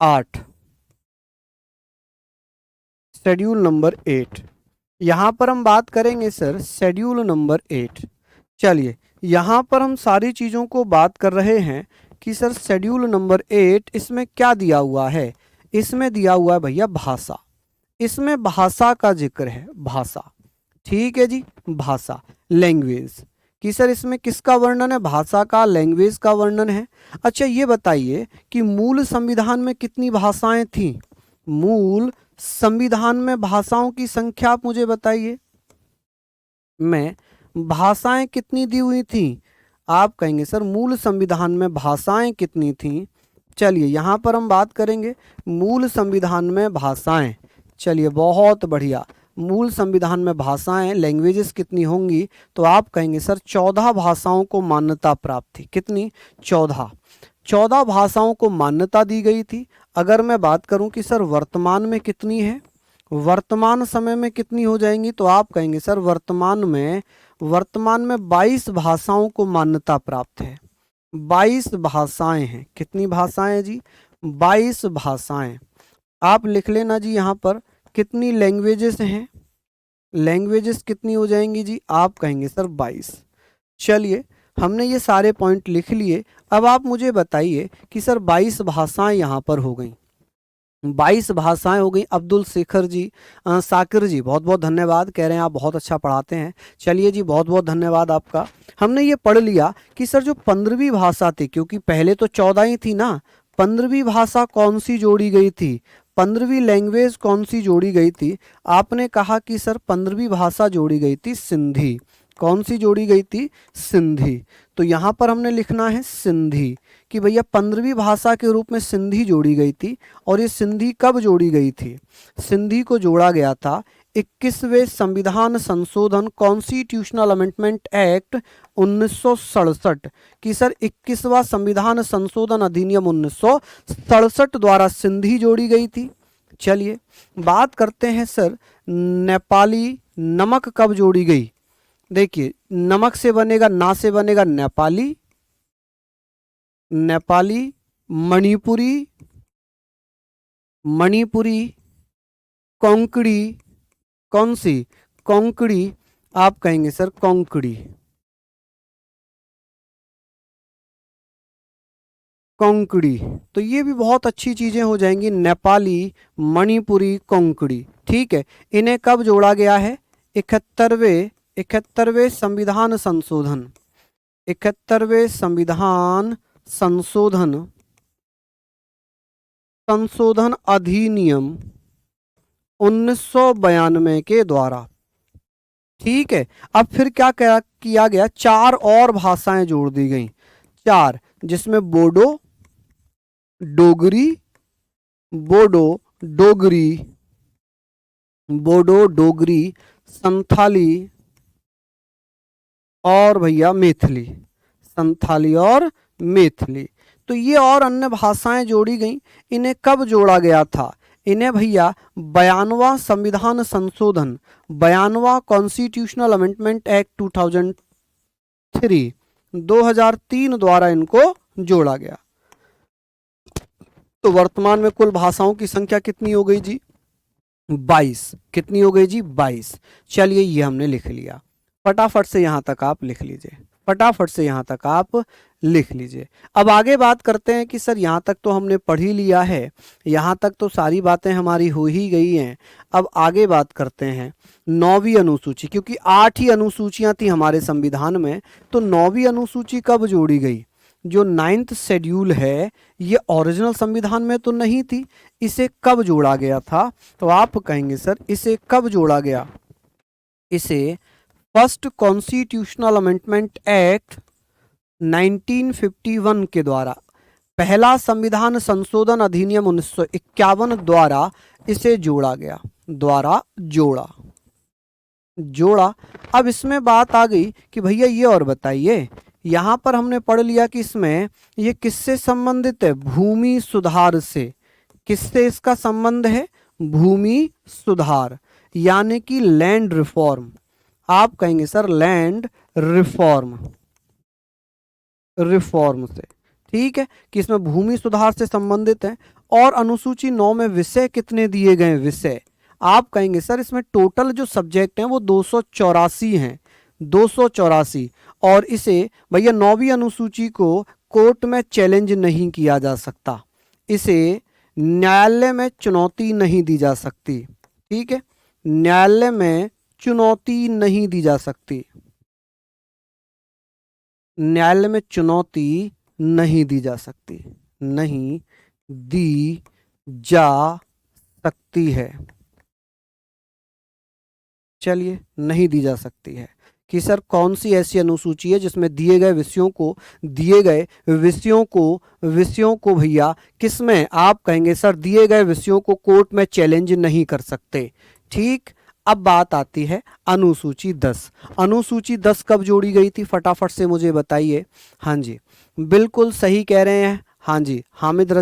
8, शेड्यूल नंबर 8, यहाँ पर हम बात करेंगे सर शेड्यूल नंबर 8। चलिए यहाँ पर हम सारी चीज़ों को बात कर रहे हैं कि सर शेड्यूल नंबर 8 इसमें क्या दिया हुआ है? इसमें दिया हुआ है भैया भाषा। इसमें भाषा का जिक्र है, भाषा। ठीक है जी, भाषा, लैंग्वेज कि सर इसमें किसका वर्णन है? भाषा का, लैंग्वेज का वर्णन है। अच्छा ये बताइए कि मूल संविधान में कितनी भाषाएं थीं? मूल संविधान में भाषाओं की संख्या आप मुझे बताइए। में भाषाएं कितनी दी हुई थी? आप कहेंगे सर मूल संविधान में भाषाएं कितनी थीं? चलिए यहाँ पर हम बात करेंगे मूल संविधान में भाषाएं। चलिए बहुत बढ़िया, मूल संविधान में भाषाएं, लैंग्वेजेस कितनी होंगी? तो आप कहेंगे सर 14 भाषाओं को मान्यता प्राप्त थी। कितनी? 14 भाषाओं को मान्यता दी गई थी। अगर मैं बात करूं कि सर वर्तमान में कितनी है, वर्तमान समय में कितनी हो जाएंगी? तो आप कहेंगे सर वर्तमान में 22 भाषाओं को मान्यता प्राप्त है। 22 भाषाएं हैं। कितनी भाषाएं जी? 22 भाषाएं। आप लिख लेना जी यहाँ पर। कितनी लैंग्वेजेस हैं? लैंग्वेजेस कितनी हो जाएंगी जी? आप कहेंगे सर 22। चलिए हमने ये सारे पॉइंट लिख लिए। अब आप मुझे बताइए कि सर 22 भाषाएं यहाँ पर हो गई, 22 भाषाएं हो गई। अब्दुल शेखर जी, साकिर जी, बहुत बहुत धन्यवाद, कह रहे हैं आप बहुत अच्छा पढ़ाते हैं। चलिए जी बहुत बहुत धन्यवाद आपका। हमने ये पढ़ लिया कि सर जो 15वीं भाषा थी, क्योंकि पहले तो 14 ही थी ना, 15वीं भाषा कौन सी जोड़ी गई थी? 15वीं लैंग्वेज कौन सी जोड़ी गई थी? आपने कहा कि सर 15वीं भाषा जोड़ी गई थी सिंधी। कौन सी जोड़ी गई थी? सिंधी। तो यहाँ पर हमने लिखना है सिंधी कि भैया 15वीं भाषा के रूप में सिंधी जोड़ी गई थी। और ये सिंधी कब जोड़ी गई थी? सिंधी को जोड़ा गया था 21वें संविधान संशोधन, कॉन्स्टिट्यूशनल अमेंडमेंट एक्ट 1967 कि सर 21वां संविधान संशोधन अधिनियम 1967 द्वारा सिंधी जोड़ी गई थी। चलिए बात करते हैं सर नेपाली नमक कब जोड़ी गई? देखिए नमक से बनेगा, ना से बनेगा नेपाली, नेपाली, मणिपुरी, मणिपुरी, कोंकणी, कौन सी? कोंकणी। आप कहेंगे सर कोंकणी, कोंकणी। तो ये भी बहुत अच्छी चीजें हो जाएंगी, नेपाली, मणिपुरी, कोंकणी। ठीक है, इन्हें कब जोड़ा गया है? 71वें संविधान संशोधन, 71वें संविधान संशोधन अधिनियम 1992 के द्वारा। ठीक है, अब फिर क्या किया गया? 4 और भाषाएं जोड़ दी गई, 4, जिसमें बोडो, डोगरी, बोडो, डोगरी, बोडो, डोगरी, संथाली और भैया मैथिली, संथाली और मैथिली। तो ये और अन्य भाषाएं जोड़ी गई। इन्हें कब जोड़ा गया था? इन्हें भैया 92वां संविधान संशोधन, 92वां कॉन्स्टिट्यूशनल अमेंडमेंट एक्ट 2003 द्वारा इनको जोड़ा गया। तो वर्तमान में कुल भाषाओं की संख्या कितनी हो गई जी? 22। कितनी हो गई जी? 22। चलिए ये हमने लिख लिया। फटाफट से यहां तक आप लिख लीजिए, फटाफट से यहां तक आप लिख लीजिए। अब आगे बात करते हैं कि सर यहां तक तो हमने पढ़ ही लिया है, यहां तक तो सारी बातें हमारी हो ही गई हैं। अब आगे बात करते हैं 9वीं अनुसूची, क्योंकि 8 ही अनुसूचियां थी हमारे संविधान में, तो 9वीं अनुसूची कब जोड़ी गई? जो 9th शेड्यूल है ये ओरिजिनल संविधान में तो नहीं थी, इसे कब जोड़ा गया था? तो आप कहेंगे सर इसे कब जोड़ा गया? इसे फर्स्ट कॉन्स्टिट्यूशनल अमेंडमेंट एक्ट 1951 के द्वारा, पहला संविधान संशोधन अधिनियम 1951 द्वारा इसे जोड़ा गया, द्वारा जोड़ा। अब इसमें बात आ गई कि भैया ये और बताइए, यहां पर हमने पढ़ लिया कि इसमें ये किससे संबंधित है? भूमि सुधार से। किससे इसका संबंध है? भूमि सुधार, यानी कि लैंड रिफॉर्म। आप कहेंगे सर लैंड रिफॉर्म से, ठीक है, कि इसमें भूमि सुधार से संबंधित है। और अनुसूची 9 में विषय कितने दिए गए? विषय आप कहेंगे सर इसमें टोटल जो सब्जेक्ट हैं वो 284 हैं, 284। और इसे भैया 9वीं अनुसूची को कोर्ट में चैलेंज नहीं किया जा सकता, इसे न्यायालय में चुनौती नहीं दी जा सकती, ठीक है, न्यायालय में चुनौती नहीं दी जा सकती, न्यायालय में चुनौती नहीं दी जा सकती, नहीं दी जा सकती है। चलिए नहीं दी जा सकती है कि सर कौन सी ऐसी अनुसूची है जिसमें दिए गए विषयों को भैया किसमें? आप कहेंगे सर दिए गए विषयों को कोर्ट में चैलेंज नहीं कर सकते, ठीक। अब बात आती है अनुसूची 10। अनुसूची 10 कब जोड़ी गई थी? फटाफट से मुझे बताइए। हाँ जी बिल्कुल सही कह रहे हैं, हाँ जी हामिद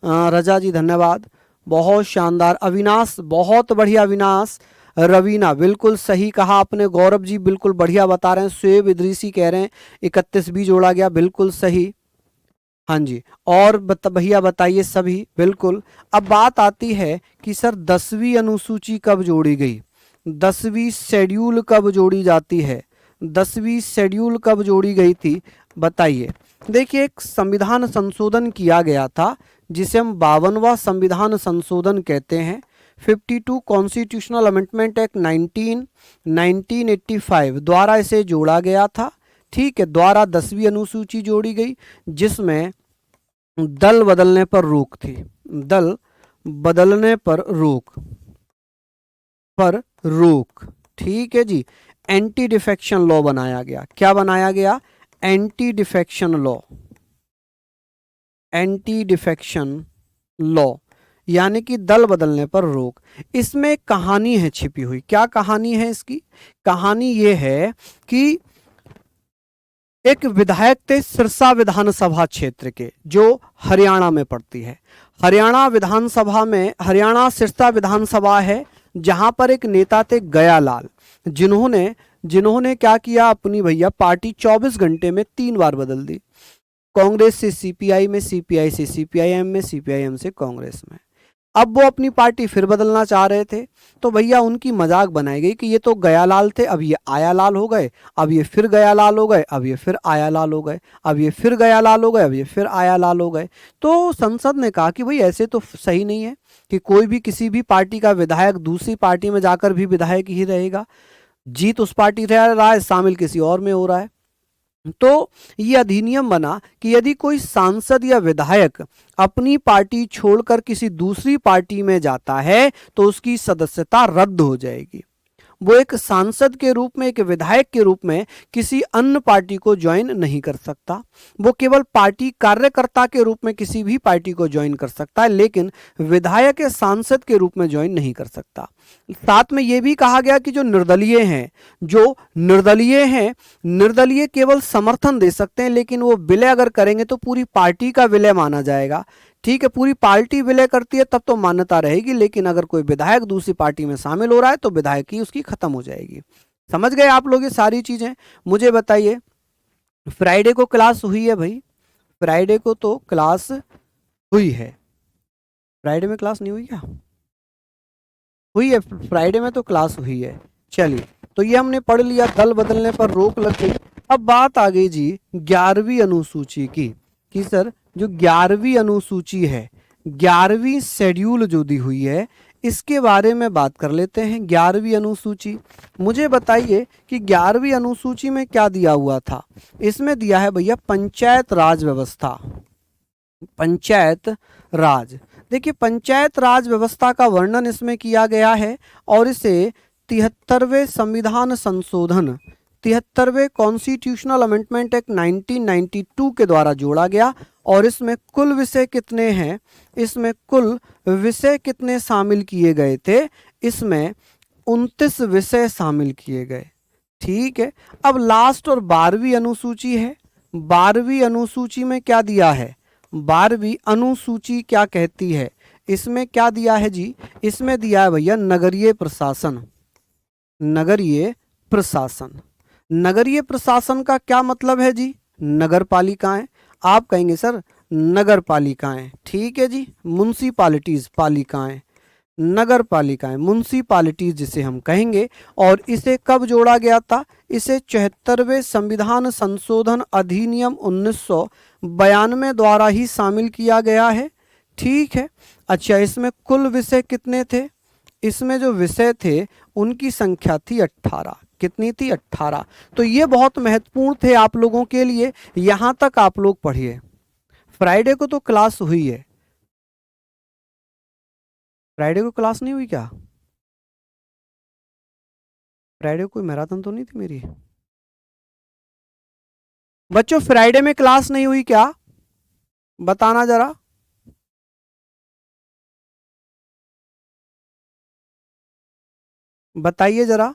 रजा जी धन्यवाद, बहुत शानदार। अविनाश बहुत बढ़िया, अविनाश रवीना बिल्कुल सही कहा आपने। गौरव जी बिल्कुल बढ़िया बता रहे हैं। शुएब इदरीसी कह रहे हैं 31 भी जोड़ा गया, बिल्कुल सही। हाँ जी और भैया बताइए सभी, बिल्कुल। अब बात आती है कि सर 10वीं अनुसूची कब जोड़ी गई? 10वीं शेड्यूल कब जोड़ी जाती है? 10वीं शेड्यूल कब जोड़ी गई थी बताइए। देखिए एक संविधान संशोधन किया गया था जिसे हम 52वां संविधान संशोधन कहते हैं। 52 कॉन्स्टिट्यूशनल अमेंडमेंट एक्ट 1985 द्वारा इसे जोड़ा गया था, ठीक है। द्वारा 10वीं अनुसूची जोड़ी गई जिसमें दल बदलने पर रोक थी, दल बदलने पर रोक, ठीक है जी। एंटी डिफेक्शन लॉ बनाया गया। क्या बनाया गया? एंटी डिफेक्शन लॉ, यानी कि दल बदलने पर रोक। इसमें एक कहानी है छिपी हुई। क्या कहानी है इसकी? कहानी ये है कि एक विधायक थे सिरसा विधानसभा क्षेत्र के, जो हरियाणा में पड़ती है। हरियाणा सिरसा विधानसभा है, जहां पर एक नेता थे गयालाल, जिन्होंने क्या किया, अपनी भैया पार्टी 24 घंटे में 3 बार बदल दी। कांग्रेस से सीपीआई में, सीपीआई से सीपीआईएम में, सीपीआईएम से कांग्रेस में। अब वो अपनी पार्टी फिर बदलना चाह रहे थे, तो भैया उनकी मजाक बनाई गई कि ये तो गयालाल थे, अब ये आयालाल हो गए, अब ये फिर गयालाल हो गए, अब ये फिर आयालाल हो गए, अब ये फिर गयालाल हो गए, अब ये फिर आयालाल हो गए। तो संसद ने कहा कि भाई ऐसे तो सही नहीं है कि कोई भी किसी भी पार्टी का विधायक दूसरी पार्टी में जाकर भी विधायक ही रहेगा। जीत उस पार्टी रहा है, शामिल किसी और में हो रहा है। तो ये अधिनियम बना कि यदि कोई सांसद या विधायक अपनी पार्टी छोड़कर किसी दूसरी पार्टी में जाता है तो उसकी सदस्यता रद्द हो जाएगी। वो एक सांसद के रूप में, एक विधायक के रूप में किसी अन्य पार्टी को ज्वाइन नहीं कर सकता। वो केवल पार्टी कार्यकर्ता के रूप में किसी भी पार्टी को ज्वाइन कर सकता है, लेकिन विधायक या सांसद के रूप में ज्वाइन नहीं कर सकता। साथ में यह भी कहा गया कि जो निर्दलीय केवल समर्थन दे सकते हैं, लेकिन वो विलय अगर करेंगे तो पूरी पार्टी का विलय माना जाएगा। ठीक है, पूरी पार्टी विलय करती है तब तो मान्यता रहेगी, लेकिन अगर कोई विधायक दूसरी पार्टी में शामिल हो रहा है तो विधायकी उसकी खत्म हो जाएगी। समझ गए आप लोग ये सारी चीजें? मुझे बताइए, फ्राइडे को क्लास हुई है भाई? फ्राइडे को तो क्लास हुई है, फ्राइडे में क्लास नहीं हुई क्या? हुई है, फ्राइडे में तो क्लास हुई है। चलिए, तो ये हमने पढ़ लिया, दल बदलने पर रोक लग गई। अब बात आ गई जी 11वीं अनुसूची की, कि सर जो 11वीं अनुसूची है, 11वीं शेड्यूल जो दी हुई है, इसके बारे में बात कर लेते हैं। 11वीं अनुसूची, मुझे बताइए कि 11वीं अनुसूची में क्या दिया हुआ था। इसमें दिया है भैया पंचायत राज व्यवस्था। पंचायत राज, देखिए पंचायत राज व्यवस्था का वर्णन इसमें किया गया है और इसे 73वें संविधान संशोधन, 73वें कॉन्स्टिट्यूशनल अमेंडमेंट एक्ट 1992 के द्वारा जोड़ा गया। और इसमें कुल विषय कितने हैं, इसमें कुल विषय कितने शामिल किए गए थे, इसमें 29 विषय शामिल किए गए। ठीक है, अब लास्ट और 12वीं अनुसूची है। 12वीं अनुसूची में क्या दिया है, 12वीं अनुसूची क्या कहती है, इसमें क्या दिया है जी, इसमें दिया है भैया नगरीय प्रशासन। नगरीय प्रशासन, नगरीय प्रशासन का क्या मतलब है जी, नगर पालिकाएं। आप कहेंगे सर नगर पालिकाएं, ठीक है जी, म्युनिसिपालिटीज, पालिकाएं, नगर पालिकाएं, म्युनिसिपालिटीज जिसे हम कहेंगे। और इसे कब जोड़ा गया था, इसे 74वें संविधान संशोधन अधिनियम 1992 द्वारा ही शामिल किया गया है। ठीक है, अच्छा इसमें कुल विषय कितने थे, इसमें जो विषय थे उनकी संख्या थी 18। कितनी थी, 18। तो ये बहुत महत्वपूर्ण थे आप लोगों के लिए, यहां तक आप लोग पढ़िए। फ्राइडे को तो क्लास हुई है, फ्राइडे को क्लास नहीं हुई क्या? फ्राइडे को कोई मैराथन तो नहीं थी मेरी? बच्चों फ्राइडे में क्लास नहीं हुई क्या, बताना जरा। बताइए जरा।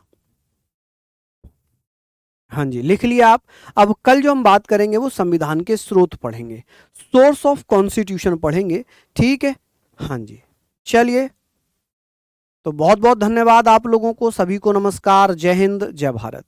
हाँ जी, लिख लिया आप। अब कल जो हम बात करेंगे वो संविधान के स्रोत पढ़ेंगे, सोर्स ऑफ कॉन्स्टिट्यूशन पढ़ेंगे। ठीक है, हाँ जी, चलिए, तो बहुत बहुत धन्यवाद आप लोगों को, सभी को नमस्कार, जय हिंद, जय भारत।